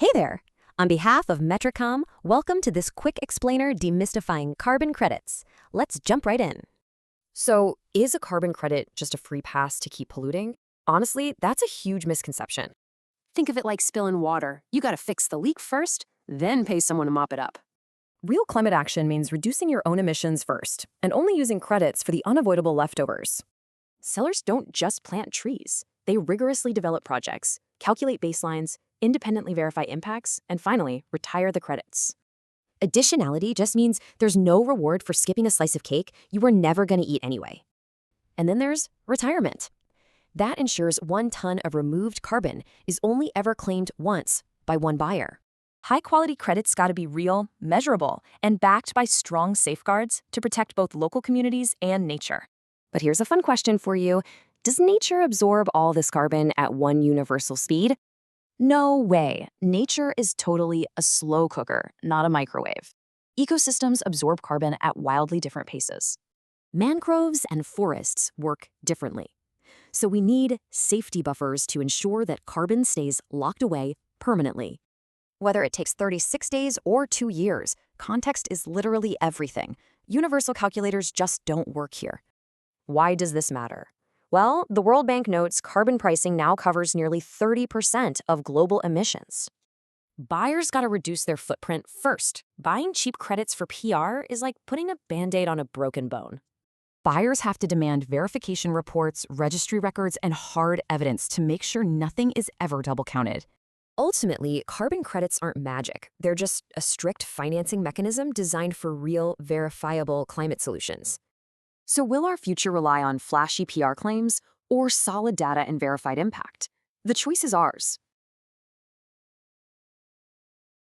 Hey there! On behalf of Metriqom, welcome to this quick explainer demystifying carbon credits. Let's jump right in. So, is a carbon credit just a free pass to keep polluting? Honestly, that's a huge misconception. Think of it like spilling water. You gotta fix the leak first, then pay someone to mop it up. Real climate action means reducing your own emissions first, and only using credits for the unavoidable leftovers. Sellers don't just plant trees. They rigorously develop projects, calculate baselines, independently verify impacts, and finally, retire the credits. Additionality just means there's no reward for skipping a slice of cake you were never going to eat anyway. And then there's retirement. That ensures 1 ton of removed carbon is only ever claimed once by one buyer. High-quality credits gotta be real, measurable, and backed by strong safeguards to protect both local communities and nature. But here's a fun question for you. Does nature absorb all this carbon at one universal speed? No way. Nature is totally a slow cooker, not a microwave. Ecosystems absorb carbon at wildly different paces. Mangroves and forests work differently. So we need safety buffers to ensure that carbon stays locked away permanently. Whether it takes 36 days or 2 years, context is literally everything. Universal calculators just don't work here. Why does this matter? Well, the World Bank notes carbon pricing now covers nearly 30% of global emissions. Buyers gotta reduce their footprint first. Buying cheap credits for PR is like putting a Band-Aid on a broken bone. Buyers have to demand verification reports, registry records, and hard evidence to make sure nothing is ever double counted. Ultimately, carbon credits aren't magic. They're just a strict financing mechanism designed for real, verifiable climate solutions. So will our future rely on flashy PR claims or solid data and verified impact? The choice is ours.